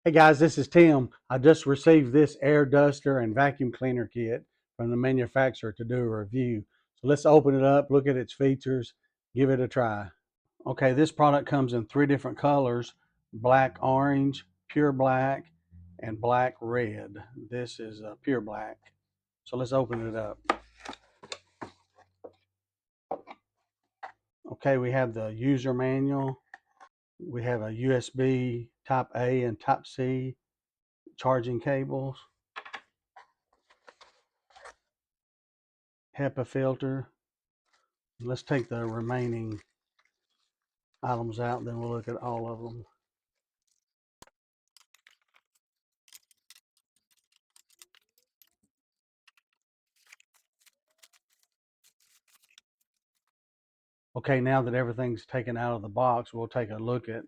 Hey guys, this is Tim. I just received this air duster and vacuum cleaner kit from the manufacturer to do a review. So let's open it up, look at its features, give it a try. Okay, this product comes in 3 different colors: black orange, pure black, and black red. This is pure black. So let's open it up. Okay, we have the user manual. We have a USB Type A and Type C charging cables, HEPA filter. Let's take the remaining items out, then we'll look at all of them. Okay, now that everything's taken out of the box, we'll take a look at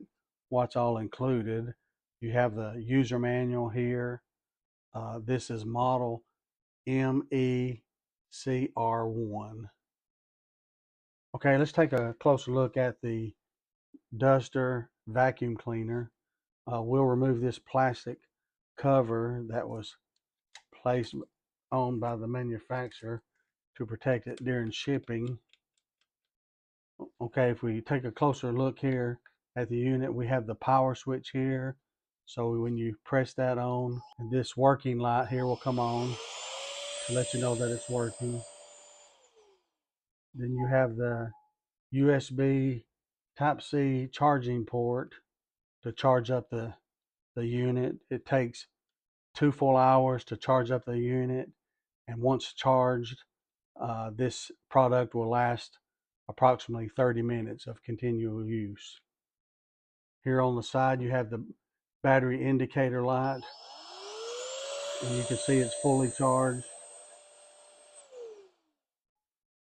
what's all included. You have the user manual here. This is model MECR1. Okay, let's take a closer look at the duster vacuum cleaner. We'll remove this plastic cover that was placed on by the manufacturer to protect it during shipping. Okay, if we take a closer look here at the unit, we have the power switch here. So when you press that on, this working light here will come on to let you know that it's working. Then you have the USB Type-C charging port to charge up the unit. It takes 2 full hours to charge up the unit, and once charged, this product will last approximately 30 minutes of continual use. Here on the side, you have the battery indicator light, and you can see it's fully charged.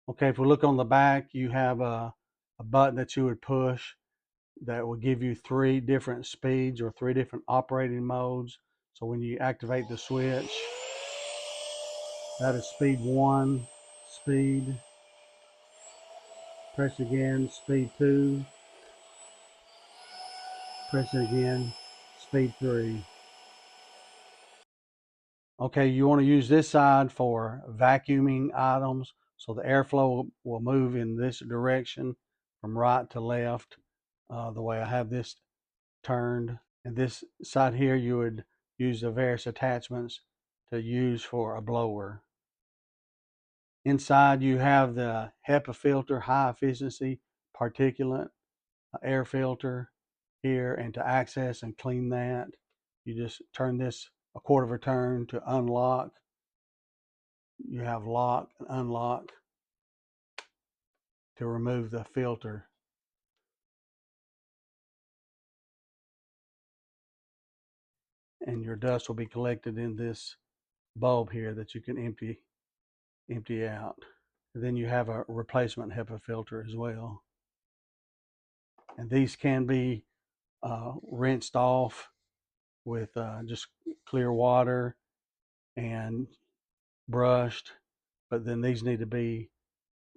Okay, if we look on the back, you have a button that you would push that will give you 3 different speeds or 3 different operating modes. So when you activate the switch, that is speed 1, speed, press again, speed 2, press it again, speed 3. Okay, you want to use this side for vacuuming items, so the airflow will move in this direction from right to left, the way I have this turned. And this side here, you would use the various attachments to use for a blower. Inside, you have the HEPA filter, high efficiency particulate air filter here, and to access and clean that, you just turn this a quarter of a turn to unlock. You have lock and unlock to remove the filter. And your dust will be collected in this bulb here that you can empty out. And then you have a replacement HEPA filter as well. And these can be rinsed off with just clear water and brushed, but then these need to be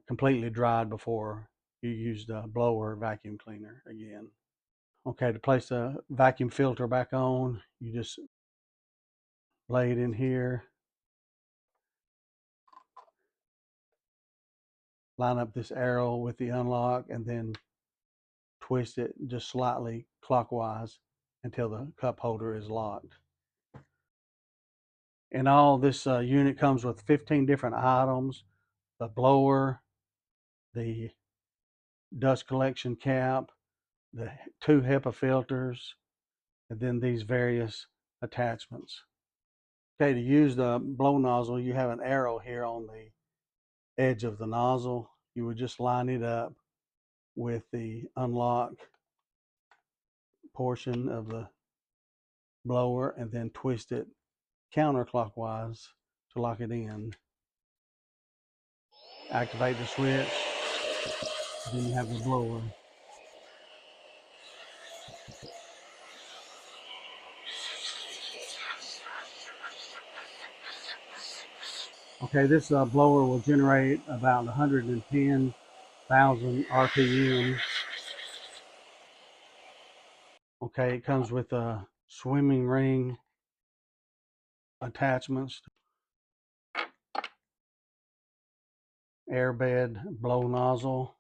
completely dried before you use the blower vacuum cleaner again. Okay, to place the vacuum filter back on, you just lay it in here, line up this arrow with the unlock, and then twist it just slightly clockwise until the cup holder is locked. In all, this unit comes with 15 different items: the blower, the dust collection cap, the 2 HEPA filters, and then these various attachments. Okay, to use the blow nozzle, you have an arrow here on the edge of the nozzle. You would just line it up with the unlock portion of the blower and then twist it counterclockwise to lock it in. Activate the switch, then you have the blower. Okay, this blower will generate about 110,000 RPM. Okay, it comes with a swimming ring attachments, airbed blow nozzle,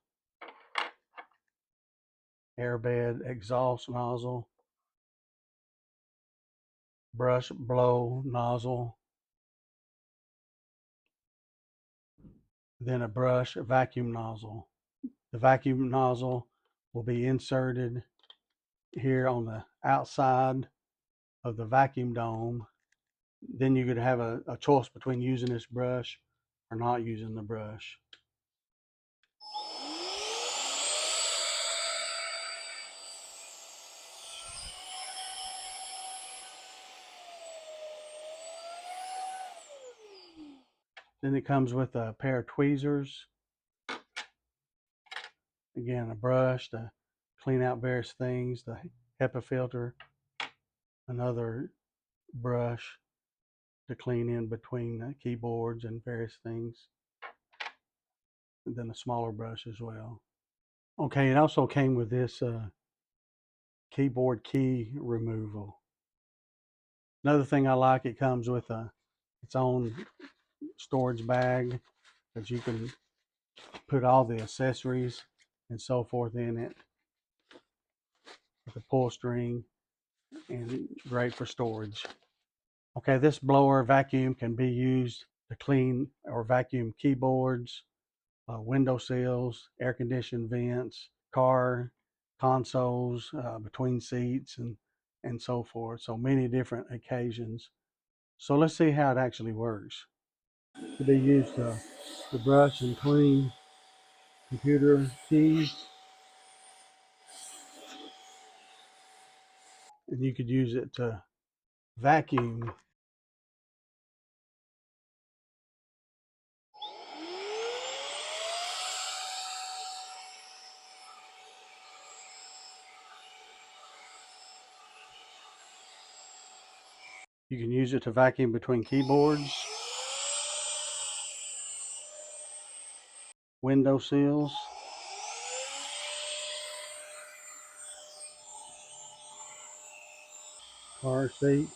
airbed exhaust nozzle, brush blow nozzle, then a brush vacuum nozzle. The vacuum nozzle will be inserted here on the outside of the vacuum dome. Then you could have a choice between using this brush or not using the brush. Then it comes with a pair of tweezers. Again, a brush to clean out various things, the HEPA filter, another brush to clean in between the keyboards and various things, and then a smaller brush as well. Okay, it also came with this keyboard key removal. Another thing I like, it comes with its own storage bag that you can put all the accessories and so forth in it, with a pull string, and great for storage. Okay, this blower vacuum can be used to clean or vacuum keyboards, window sills, air conditioned vents, car consoles, between seats, and so forth. So many different occasions. So let's see how it actually works. To be used to brush and clean computer keys, and you could use it to vacuum. You can use it to vacuum between keyboards, window sills, car seats.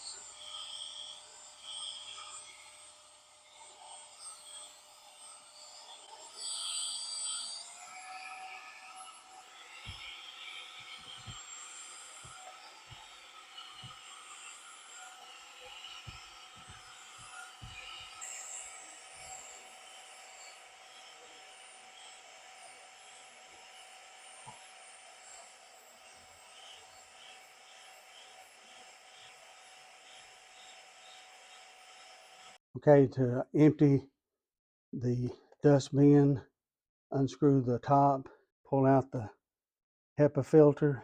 Okay, to empty the dust bin, unscrew the top, pull out the HEPA filter,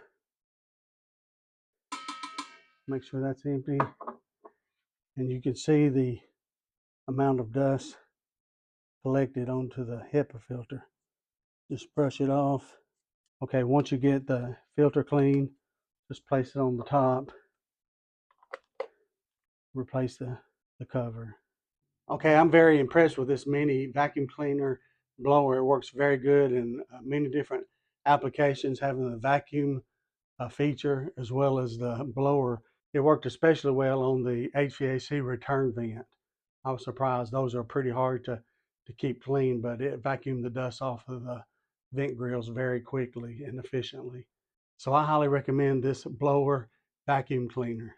make sure that's empty, and you can see the amount of dust collected onto the HEPA filter. Just brush it off. Okay, once you get the filter clean, just place it on the top, replace the cover. Okay, I'm very impressed with this mini vacuum cleaner blower. It works very good in many different applications, having the vacuum feature as well as the blower. It worked especially well on the HVAC return vent. I was surprised. Those are pretty hard to keep clean, but it vacuumed the dust off of the vent grills very quickly and efficiently. So I highly recommend this blower vacuum cleaner.